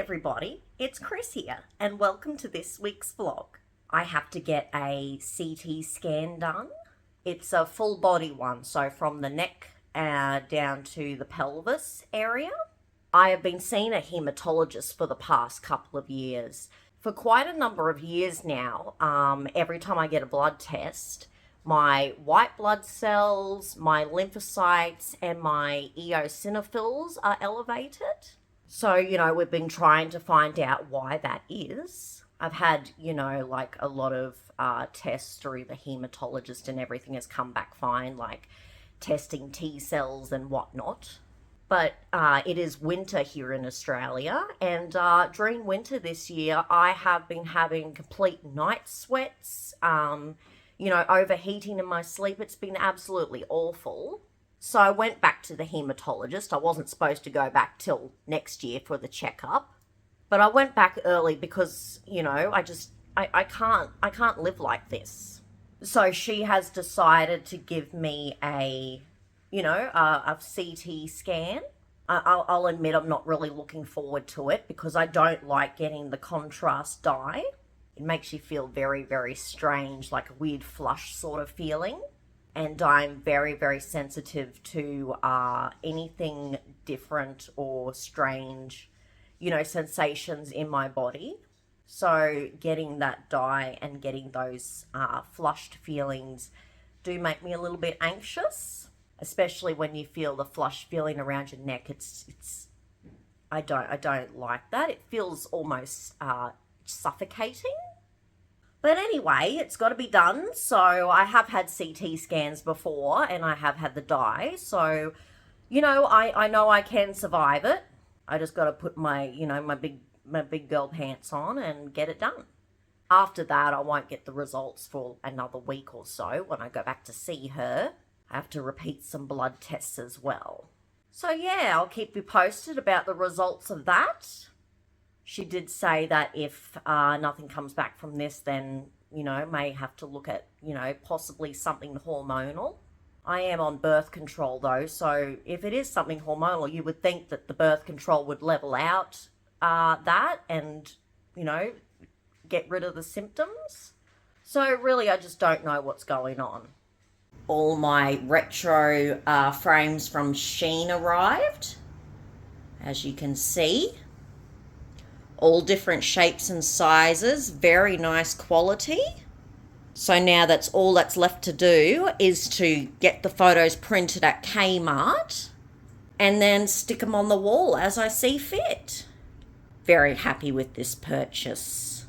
everybody, it's Chris here and welcome to this week's vlog. I have to get a CT scan done. It's a full body one, so from the neck down to the pelvis area. I have been seeing a hematologist for the past couple of years. For quite a number of years now, every time I get a blood test, my white blood cells, my lymphocytes, and my eosinophils are elevated. So, we've been trying to find out why that is. I've had, like a lot of tests through the hematologist and everything has come back fine, like testing T cells and whatnot. But it is winter here in Australia, and during winter this year, I have been having complete night sweats, overheating in my sleep. It's been absolutely awful. So I went back to the hematologist. I wasn't supposed to go back till next year for the checkup, but I went back early because, I can't live like this. So she has decided to give me a CT scan. I'll admit I'm not really looking forward to it because I don't like getting the contrast dye. It makes you feel very, very strange, like a weird flush sort of feeling. And I'm very, very sensitive to anything different or strange, sensations in my body. So getting that dye and getting those flushed feelings do make me a little bit anxious, especially when you feel the flush feeling around your neck. I don't like that. It feels almost suffocating. But anyway, it's got to be done. So I have had CT scans before and I have had the dye. So, I know I can survive it. I just got to put my big girl pants on and get it done. After that, I won't get the results for another week or so when I go back to see her. I have to repeat some blood tests as well. So yeah, I'll keep you posted about the results of that. She did say that if nothing comes back from this, then, may have to look at, possibly something hormonal. I am on birth control though, so if it is something hormonal, you would think that the birth control would level out that and, get rid of the symptoms. So really, I just don't know what's going on. All my retro frames from Shein arrived, as you can see. All different shapes and sizes, very nice quality. So now that's all that's left to do is to get the photos printed at Kmart and then stick them on the wall as I see fit. Very happy with this purchase.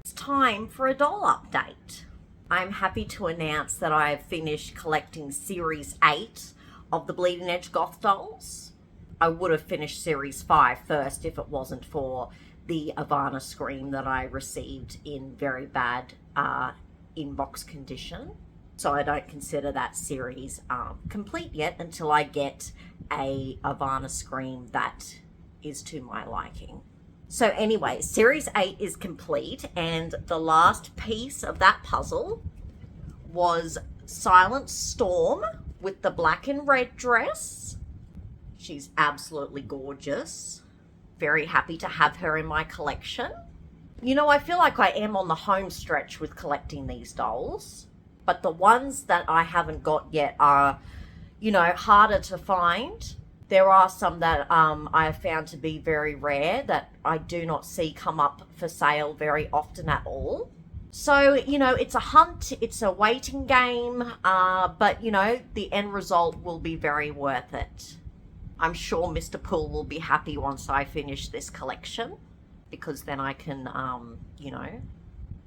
It's time for a doll update. I'm happy to announce that I have finished collecting Series 8 of the Bleeding Edge Goth dolls. I would have finished Series 5 first if it wasn't for the Ivana Scream that I received in very bad inbox condition. So I don't consider that series complete yet until I get a Ivana Scream that is to my liking. So anyway, Series 8 is complete, and the last piece of that puzzle was Silent Storm with the black and red dress. She's absolutely gorgeous. Very happy to have her in my collection. I feel like I am on the home stretch with collecting these dolls, but the ones that I haven't got yet are, harder to find. There are some that I have found to be very rare that I do not see come up for sale very often at all. So, it's a hunt, it's a waiting game, but, the end result will be very worth it. I'm sure Mr. Poole will be happy once I finish this collection, because then I can,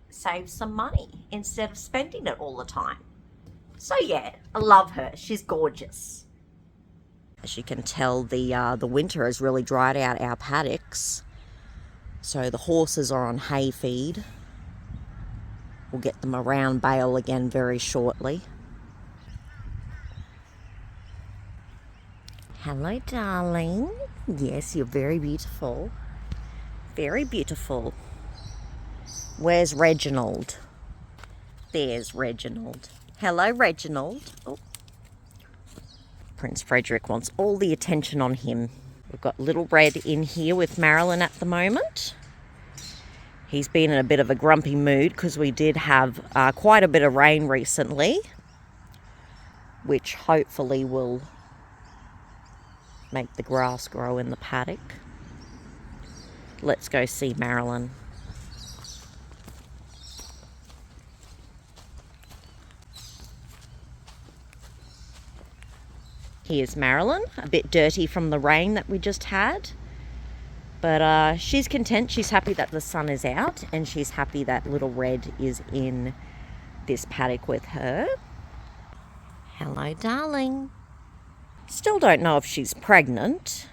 save some money instead of spending it all the time. So yeah, I love her. She's gorgeous. As you can tell, the winter has really dried out our paddocks. So the horses are on hay feed. We'll get them around bale again very shortly. Hello, darling. Yes, you're very beautiful. Very beautiful. Where's Reginald? There's Reginald. Hello, Reginald. Oh. Prince Frederick wants all the attention on him. We've got Little Red in here with Marilyn at the moment. He's been in a bit of a grumpy mood because we did have quite a bit of rain recently, which hopefully will make the grass grow in the paddock. Let's go see Marilyn. Here's Marilyn, a bit dirty from the rain that we just had. But she's content. She's happy that the sun is out, and she's happy that Little Red is in this paddock with her. Hello, darling. Still don't know if she's pregnant.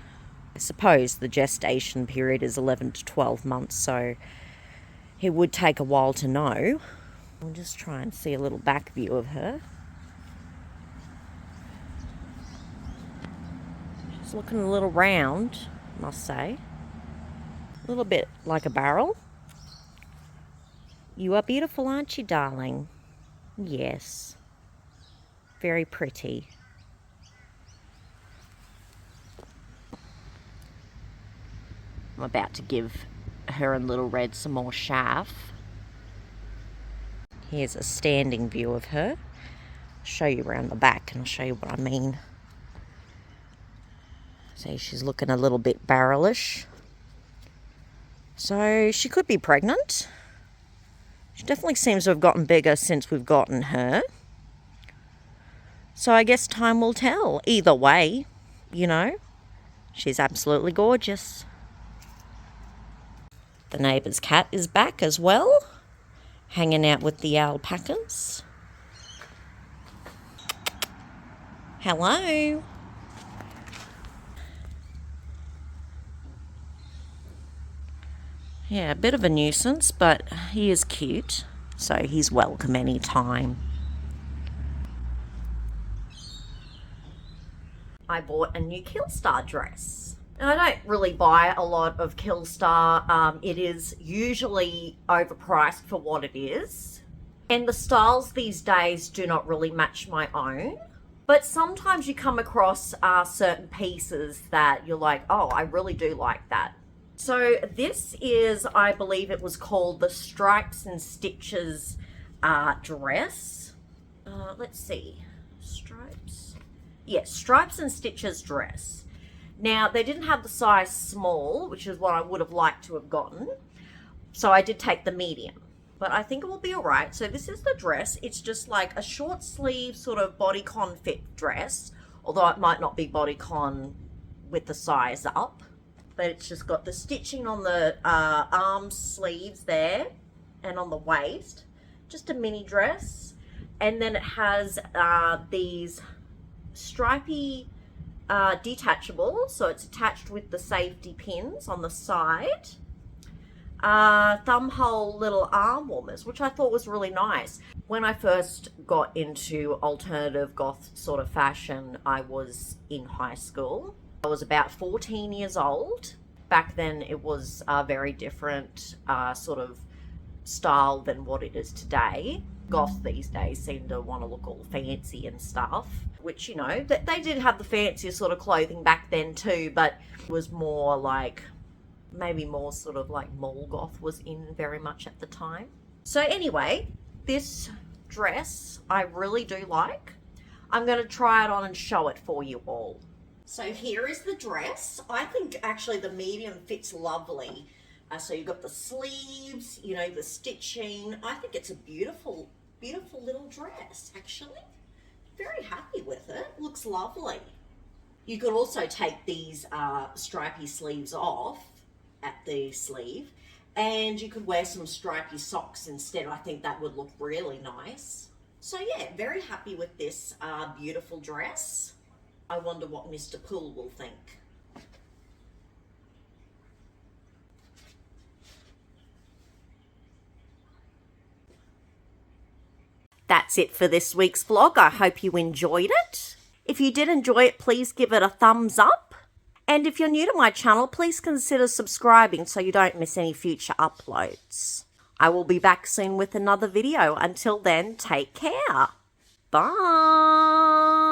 I suppose the gestation period is 11 to 12 months, so it would take a while to know. We'll just try and see a little back view of her. She's looking a little round, I must say. A little bit like a barrel. You are beautiful, aren't you, darling? Yes. Very pretty. I'm about to give her and Little Red some more chaff. Here's a standing view of her. I'll show you around the back and I'll show you what I mean. See, she's looking a little bit barrelish. So she could be pregnant. She definitely seems to have gotten bigger since we've gotten her. So I guess time will tell. Either way, you know, she's absolutely gorgeous. The neighbour's cat is back as well, hanging out with the alpacas. Hello. Yeah, a bit of a nuisance, but he is cute, so he's welcome anytime. I bought a new Killstar dress. And I don't really buy a lot of Killstar. It is usually overpriced for what it is. And the styles these days do not really match my own. But sometimes you come across certain pieces that you're like, oh, I really do like that. So this is, I believe it was called the Stripes and Stitches dress. Let's see. Stripes. Yes, Stripes and Stitches dress. Now, they didn't have the size small, which is what I would have liked to have gotten. So I did take the medium. But I think it will be all right. So this is the dress. It's just like a short sleeve sort of bodycon fit dress. Although it might not be bodycon with the size up. But it's just got the stitching on the arm sleeves there and on the waist. Just a mini dress. And then it has these stripy detachable, so it's attached with the safety pins on the side. Thumb hole little arm warmers, which I thought was really nice. When I first got into alternative goth sort of fashion, I was in high school. I was about 14 years old. Back then it was a very different sort of style than what it is today. Goths these days seem to want to look all fancy and stuff, which, you know, they did have the fanciest sort of clothing back then too, but it was more like, maybe more sort of like mall goth was in very much at the time. So anyway, this dress I really do like. I'm going to try it on and show it for you all. So here is the dress. I think actually the medium fits lovely. So you've got the sleeves, you know, the stitching. I think it's a beautiful, beautiful little dress, actually. Very happy with it. Looks lovely. You could also take these stripy sleeves off at the sleeve, and you could wear some stripy socks instead. I think that would look really nice. So yeah, very happy with this beautiful dress. I wonder what Mr. Poole will think. That's it for this week's vlog. I hope you enjoyed it. If you did enjoy it, please give it a thumbs up. And if you're new to my channel, please consider subscribing so you don't miss any future uploads. I will be back soon with another video. Until then, take care. Bye.